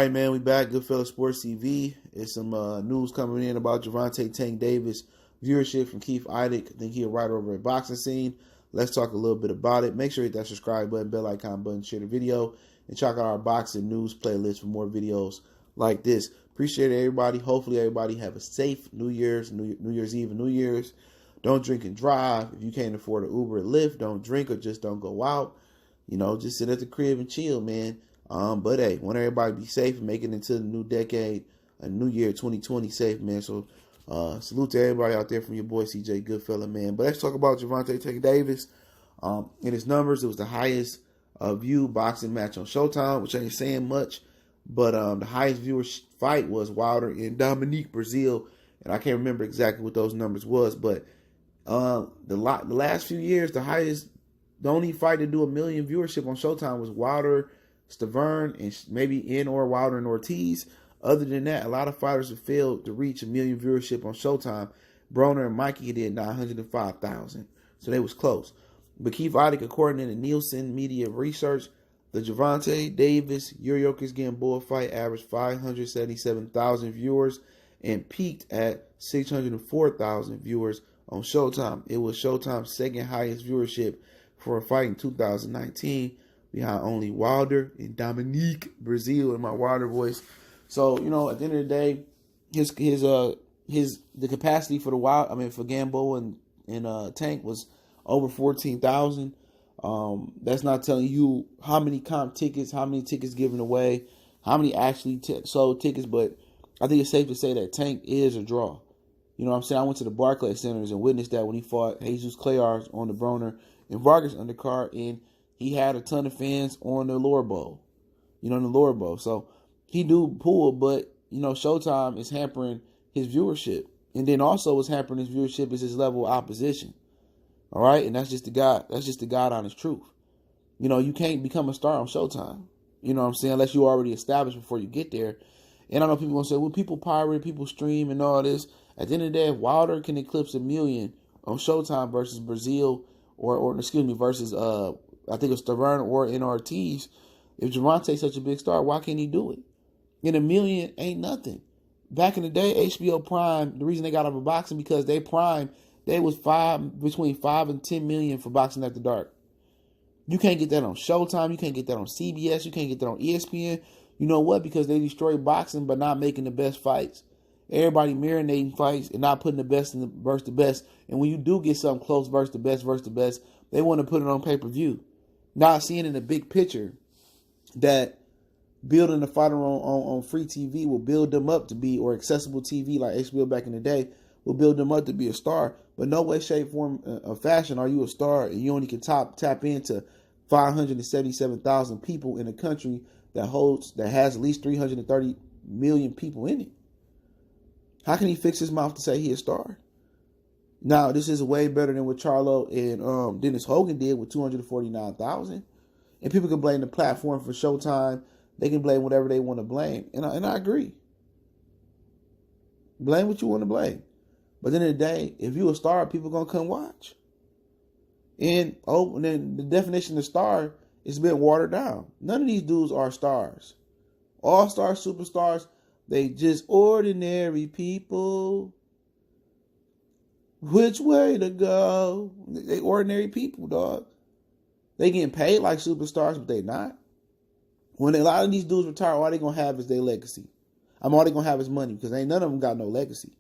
right, man, we back. Goodfellas Sports TV. It's some news coming in about Gervonta Tank Davis viewership from Keith Idec. I think he's a writer over at Boxing Scene. Let's talk a little bit about it. Make sure you hit that subscribe button, bell icon button, share the video, and check out our boxing news playlist for more videos like this. Appreciate everybody. Hopefully everybody have a safe New Year's Eve and New Year's. Don't drink and drive. If you can't afford an Uber or Lyft, don't drink or just don't go out. You know, just sit at the crib and chill, man. But hey, want everybody to be safe and make it into the new decade, a new year, 2020 safe, man. So salute to everybody out there from your boy CJ Goodfella, man. But let's talk about Gervonta Tank Davis. In his numbers, it was the highest viewed boxing match on Showtime, which ain't saying much. But the highest viewer fight was Wilder and Dominique Brazil, and I can't remember exactly what those numbers was. But the last few years, the only fight to do 1 million viewership on Showtime was Wilder, Stavern, and maybe Wilder and Ortiz. Other than that, a lot of fighters have failed to reach 1 million viewership on Showtime. Broner and Mikey did 905,000, so they was close. But Keith Idec, according to Nielsen Media Research, the Gervonta Davis Yurkois Gamboa fight averaged 577,000 viewers and peaked at 604,000 viewers on Showtime. It was Showtime's second highest viewership for a fight in 2019, behind only Wilder and Dominique Brazil in my Wilder voice. So, you know, at the end of the day, the capacity for for Gamboa and Tank was over 14,000. That's not telling you how many comp tickets, how many tickets given away, how many actually sold tickets, but I think it's safe to say that Tank is a draw. You know what I'm saying? I went to the Barclays Centers and witnessed that when he fought Jesus Clayars on the Broner and Vargas undercard, and he had a ton of fans on the lower bowl. So he do pull, but, you know, Showtime is hampering his viewership. And then also what's hampering his viewership is his level of opposition. All right? And that's just the God honest truth. You know, you can't become a star on Showtime. You know what I'm saying? Unless you already established before you get there. And I know people going to say, well, people pirate, people stream and all this. At the end of the day, if Wilder can eclipse 1 million on Showtime versus Brazil versus I think it's Stavern or Ortiz. If Gervonta's such a big star, why can't he do it? And 1 million ain't nothing. Back in the day, HBO Prime, the reason they got out of boxing because they was between 5 and 10 million for Boxing After Dark. You can't get that on Showtime. You can't get that on CBS. You can't get that on ESPN. You know what? Because they destroy boxing by not making the best fights. Everybody marinating fights and not putting the best versus the best. And when you do get something close versus the best, they want to put it on pay-per-view. Not seeing in the big picture that building a fighter on free TV will build them up to be, or accessible TV like HBO back in the day, will build them up to be a star. But no way, shape, form, or fashion are you a star, and you only can tap into 577,000 people in a country that has at least 330 million people in it. How can he fix his mouth to say he a star? Now, this is way better than what Charlo and Dennis Hogan did with 249,000. And people can blame the platform for Showtime. They can blame whatever they want to blame. And I agree. Blame what you want to blame. But at the end of the day, if you a star, people going to come watch. And then the definition of star is been watered down. None of these dudes are stars. All-stars, superstars, they just ordinary people. Which way to go? They ordinary people, dog. They getting paid like superstars, but they not. When a lot of these dudes retire, all they going to have is their legacy. All they going to have is money, because ain't none of them got no legacy.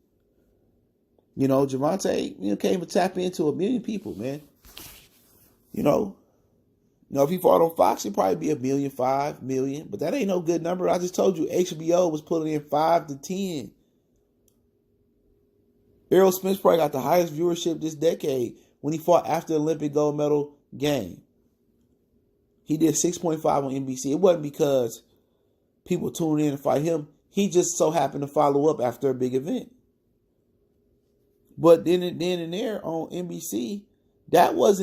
You know, Gervonta, can't even tap into 1 million people, man. You know, if he fought on Fox, it'd probably be 1 million, 5 million, but that ain't no good number. I just told you HBO was putting in 5 to 10. Errol Spence probably got the highest viewership this decade when he fought after the Olympic gold medal game. He did 6.5 on NBC. It wasn't because people tuned in to fight him. He just so happened to follow up after a big event. But then and there on NBC, that won't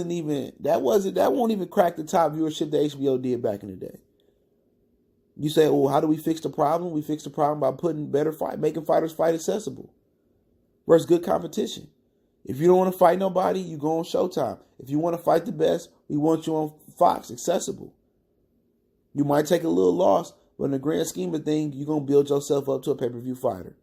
even crack the top viewership that HBO did back in the day. You say, well, how do we fix the problem? We fix the problem by making fighters fight accessible. Versus good competition. If you don't want to fight nobody, you go on Showtime. If you want to fight the best, we want you on Fox, accessible. You might take a little loss, But in the grand scheme of things, you're going to build yourself up to a pay-per-view fighter.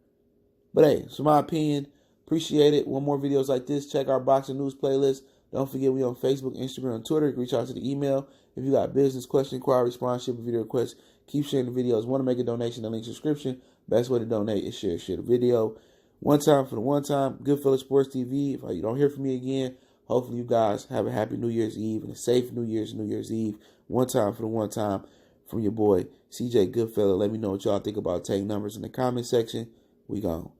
But hey, it's my opinion. Appreciate it. Want more videos like this, check our boxing news playlist. Don't forget we on Facebook, Instagram, and Twitter. Reach out to the email. If you got business, question, inquiry, sponsorship, or video requests, keep sharing the videos. Want to make a donation, the link subscription. Best way to donate is share the video. One time for the one time, Goodfellas Sports TV. If you don't hear from me again, hopefully you guys have a happy New Year's Eve and a safe New Year's Eve. One time for the one time from your boy, CJ Goodfellas. Let me know what y'all think about Tank numbers in the comment section. We gone.